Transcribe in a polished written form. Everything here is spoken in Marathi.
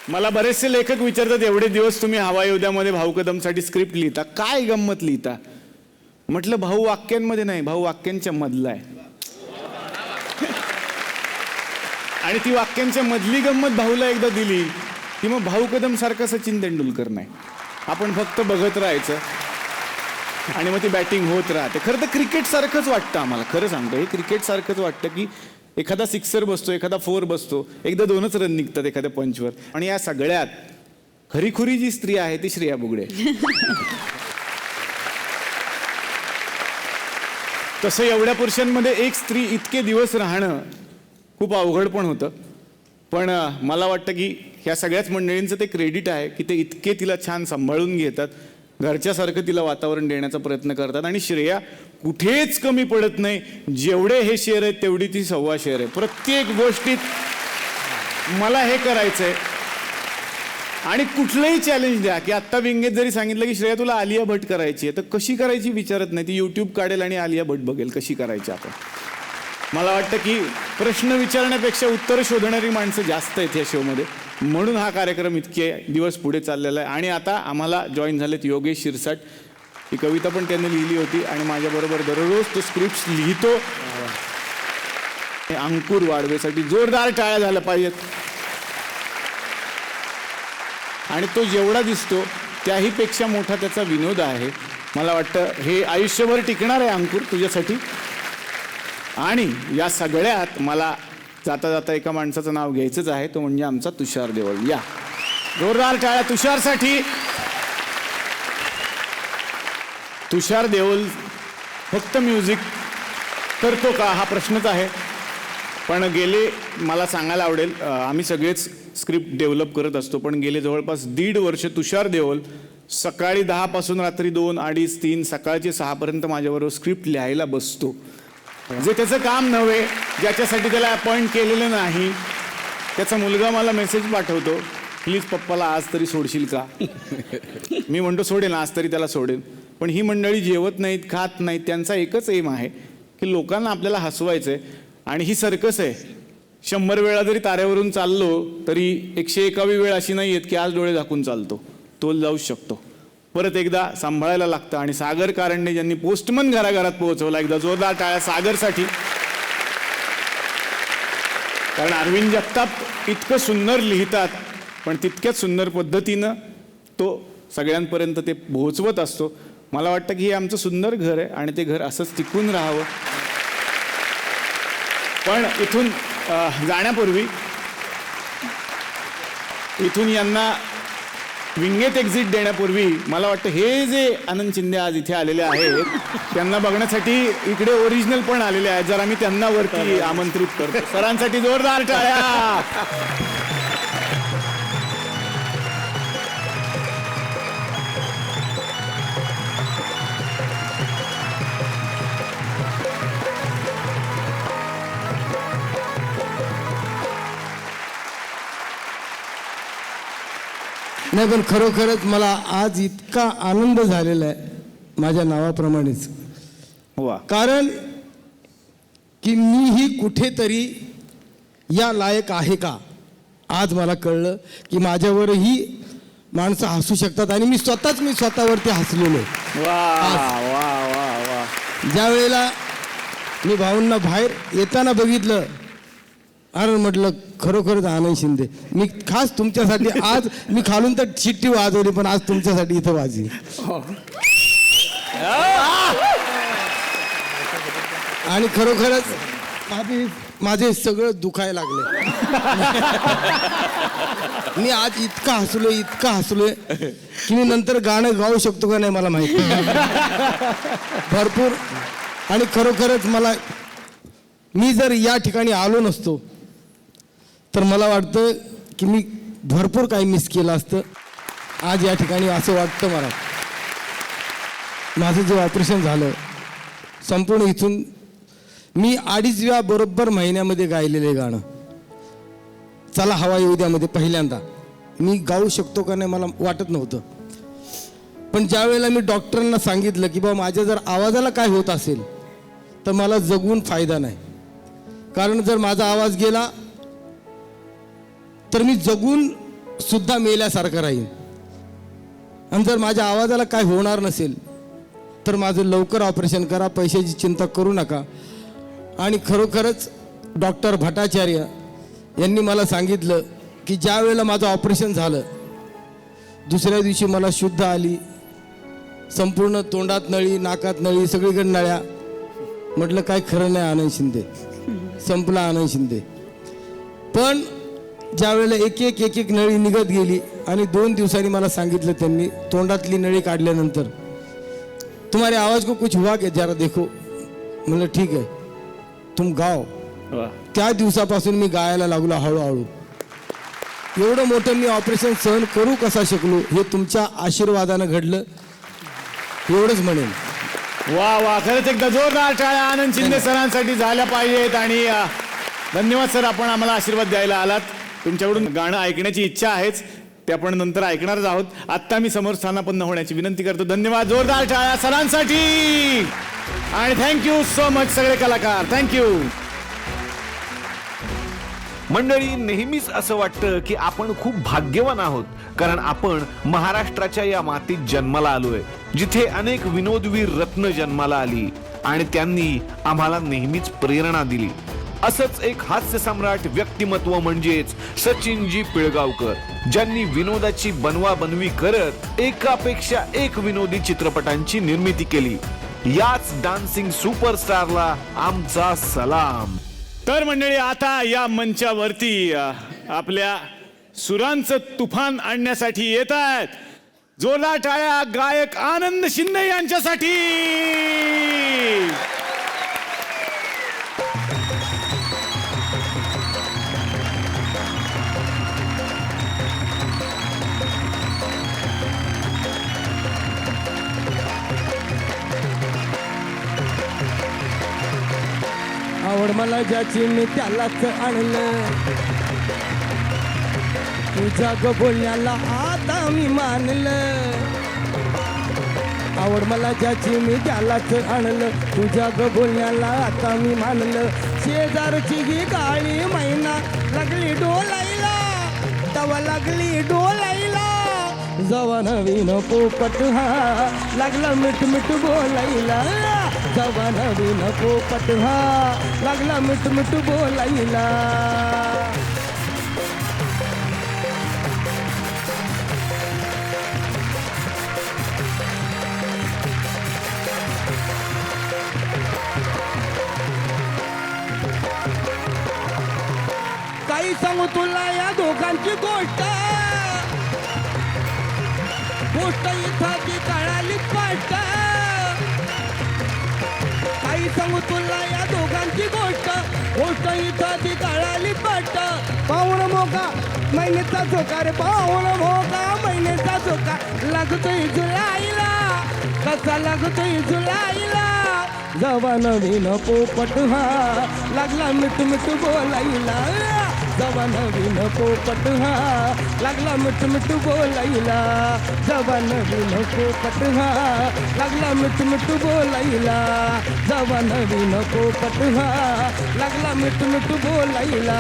मला बरेचसे लेखक विचारतात एवढे दिवस तुम्ही हवा योद्यामध्ये भाऊ कदमसाठी स्क्रिप्ट लिहिता, काय गंमत लिहिता? म्हटलं भाऊ वाक्यांमध्ये नाही, भाऊ वाक्यांच्या मधला आहे. आणि ती वाक्यांच्या मधली गंमत भाऊला एकदा दिली की मग भाऊ कदम सारखा सचिन तेंडुलकर नाही, आपण फक्त बघत राहायचं आणि मग ती बॅटिंग होत राहते. खरं तर क्रिकेट सारखंच वाटतं आम्हाला, खरं सांगतो, हे क्रिकेट सारखंच वाटतं की एखादा सिक्सर बसतो, एखादा फोर बसतो, एकदा 2च रन निघतात एखाद्या पंचवर. आणि या सगळ्यात खरीखुरी जी स्त्री आहे ती श्रेया बुगडे. तसं एवढ्या पुरुषांमध्ये एक स्त्री इतके दिवस राहणं खूप अवघड पण होतं. पण मला वाटतं की ह्या सगळ्याच मंडळींचं ते क्रेडिट आहे की ते इतके तिला छान सांभाळून घेतात, घरच्यासारखं तिला वातावरण देण्याचा प्रयत्न करतात. आणि श्रेया कुठेच कमी पडत नाही. जेवढे हे शेअर आहेत तेवढी ती 1.25 शेअर आहे. प्रत्येक गोष्टीत मला हे करायचंय. आणि कुठलंही चॅलेंज द्या की आत्ता विंगेत जरी सांगितलं की श्रेया तुला आलिया भट करायची आहे, तर कशी करायची विचारत नाही, ती यूट्यूब काढेल आणि आलिया भट बघेल कशी करायची. आपण मला वाटतं की प्रश्न विचारण्यापेक्षा उत्तर शोधणारी माणसं जास्त आहेत या शोमध्ये, म्हणून हा कार्यक्रम इतके दिवस पुढे चाललेला आहे. आणि आता आम्हाला जॉईन झालेत योगेश शिरसाट. ही कविता पण त्यांनी लिहिली होती आणि माझ्याबरोबर दररोज तो स्क्रिप्ट लिहितो. अंकुर वाडवेसाठी जोरदार टाळ्या झाल्या पाहिजेत. आणि तो जेवढा दिसतो त्याहीपेक्षा मोठा त्याचा विनोद आहे. मला वाटतं हे आयुष्यभर टिकणार आहे अंकुर तुझ्यासाठी. आणि या सगळ्यात मला जाता जाता एका माणसाचं नाव घ्यायचंच आहे, तो म्हणजे आमचा तुषार देओल. या जोरदार टाळ्या तुषारसाठी. तुषार देओल फक्त म्युझिक करतो का हा प्रश्नच आहे. पण गेले, मला सांगायला आवडेल, आम्ही सगळेच स्क्रिप्ट डेव्हलप करत असतो, पण गेले जवळपास 1.5 वर्ष तुषार देओल सकाळी 10 पासून रात्री 2, 2:30, 3, सकाळचे 6 पर्यंत माझ्याबरोबर स्क्रिप्ट लिहायला बसतो. जे त्याचं काम नव्हे, ज्याच्यासाठी त्याला अपॉइंट केलेलं नाही. त्याचा मुलगा मला मेसेज पाठवतो, प्लीज पप्पाला आज तरी सोडशील का? मी म्हणतो सोडेन, आज तरी त्याला सोडेन. पण ही मंडळी जेवत नाहीत, खात नाहीत, त्यांचा एकच एम आहे की लोकांना आपल्याला हसवायचं आहे. आणि ही सर्कस आहे. 100 वेळा जरी ताऱ्यावरून चाललो तरी 101वी वेळ अशी नाही येत की आज डोळे झाकून चालतो, तोल जाऊच शकतो. परत एकदा सांभाळायला लागतं. आणि सागर कारंडे ज्यांनी पोस्टमन घराघरात पोहोचवला, एकदा जोरदार टाळ्या सागरसाठी. कारण अरविंद जगताप इतकं सुंदर लिहितात, पण तितक्याच सुंदर पद्धतीनं तो सगळ्यांपर्यंत ते पोहोचवत असतो. मला वाटतं की हे आमचं सुंदर घर आहे आणि ते घर असंच टिकून राहावं. पण इथून जाण्यापूर्वी, इथून यांना विंगेत एक्झिट देण्यापूर्वी मला वाटतं हे जे आनंद शिंदे आज इथे आलेले आहेत त्यांना बघण्यासाठी इकडे ओरिजिनल पण आलेले आहेत. जर आम्ही त्यांना वरती आमंत्रित करतो. सरांसाठी जोरदार टाळ्या. नाही, पण खरोखरच मला आज इतका आनंद झालेला आहे माझ्या नावाप्रमाणेच. वा. कारण की मीही कुठेतरी या लायक आहे का, आज मला कळलं की माझ्यावरही माणसं हसू शकतात. आणि मी स्वतःवरती हसलेलो. वा वा वा वा. ज्या वेळेला मी भाऊंना बाहेर येताना बघितलं, अरे म्हटलं खरोखरच आनंद शिंदे, मी खास तुमच्यासाठी आज, मी खालून तर शिट्टी वाजवली पण आज तुमच्यासाठी इथं वाजली. आणि खरोखरच माझे सगळं दुखायला लागले. मी आज इतका हसलोय की मी नंतर गाणं गाऊ शकतो का नाही मला माहिती भरपूर. आणि खरोखरच मी जर या ठिकाणी आलो नसतो तर मला वाटतं की मी भरपूर काही मिस केलं असतं. आज या ठिकाणी असं वाटतं मला, माझं जे ऑपरेशन झालं संपूर्ण इथून मी 2.5व्या बरोबर महिन्यामध्ये गायलेले गाणं चला हवा येऊ द्यामध्ये पहिल्यांदा मी गाऊ शकतो का नाही मला वाटत नव्हतं. पण ज्या वेळेला मी डॉक्टरांना सांगितलं की बाबा माझ्या जर आवाजाला काय होत असेल तर मला जगून फायदा नाही, कारण जर माझा आवाज गेला तर मी जगून सुद्धा मेल्यासारखं राहील. आणि जर माझ्या आवाजाला काय होणार नसेल तर माझं लवकर ऑपरेशन करा, पैशाची चिंता करू नका. आणि खरोखरच डॉक्टर भट्टाचार्य यांनी मला सांगितलं की ज्या वेळेला माझं ऑपरेशन झालं दुसऱ्या दिवशी मला शुद्ध आली, संपूर्ण तोंडात नळी, नाकात नळी, सगळीकडे नळ्या. म्हटलं काय खरं नाही आनंद शिंदे, संपला आनंद शिंदे. पण ज्या वेळेला एक एक नळी निघत गेली आणि 2 दिवसांनी मला सांगितलं त्यांनी, तोंडातली नळी काढल्यानंतर, तुम्हारे आवाज को कुछ हुआ क्या, जरा देखो. म्हणलं ठीक आहे, तुम गाओ. त्या दिवसापासून मी गायला लागलो हळूहळू. एवढं मोठं मी ऑपरेशन सहन करू कसा शकलो हे तुमच्या आशीर्वादानं घडलं, एवढंच म्हणेन. वा वा, खरंच एकदा जोरदार टाळ्या आनंद शिंदे सरांसाठी झाल्या पाहिजेत. आणि धन्यवाद सर, आपण आम्हाला आशीर्वाद द्यायला आलात. तुमच्याकडून गाणं ऐकण्याची इच्छा आहेच, ते आपण नंतर ऐकणारच आहोत. आत्ता मी समोर स्थानापन्न होण्याची विनंती करतो. धन्यवाद, जोरदार टाळ्या सरांसाठी. आणि थँक्यू सो मच सगळे कलाकार, थँक्यू. मंडळी, नेहमीच असं वाटतं की आपण खूप भाग्यवान आहोत, कारण आपण महाराष्ट्राच्या या मातीत जन्माला आलोय, जिथे अनेक विनोदवीर रत्न जन्माला आली आणि त्यांनी आम्हाला नेहमीच प्रेरणा दिली. असंच एक हास्य सम्राट व्यक्तिमत्व म्हणजेच सचिनजी पिळगावकर, ज्यांनी विनोदाची बनवाबनवी करत एकापेक्षा एक विनोदी चित्रपटांची निर्मिती केली. याच डान्सिंग सुपरस्टारला आमचा सलाम. तर मंडळी, आता या मंचावरती आपल्या सुरांचं तुफान आणण्यासाठी येत आहेत जोरदार टाळ्या गायक आनंद शिंदे यांच्यासाठी. आवड मला ज्याची मी त्यालाच आणलं, तुझ्या ग बोलण्याला आता मी मानलं. आवड मला ज्याची मी त्यालाच आणलं, तुझ्या ग बोलण्याला आता मी मानलं. शेजारची ही काळी मैना लागली डोलायला, तवा लागली डोलायला. जवा नवीन पोपट हा लागला मिठ मिठ बोलायला, जवा नवीन पोपट हा लागला मिठ मिठ बोलायला. काही सांगू तुला या दोघांची गोष्ट, गोष्ट इथं ती कळाली पाट. काही सांगू तुला या दोघांची गोष्ट, गोष्ट इथं ती कळाली पाट. पाहुण मोका महिन्याचा झोका रे, पाहुण मोका महिन्याचा झोका लागतोय जुलाईला, कसा लागतोय जुलाईला. जवा नवीन पोपट हा लागला मिठ मिठ बोलायला, जवा नवीन पोपट हा लागला मिठ मिठ बोलायला, जवा नवीन पोपट हा लागला मिठ मिठ बोलायला, जवा नवीन पोपट हा लागला मिठ मिठ बोलायला.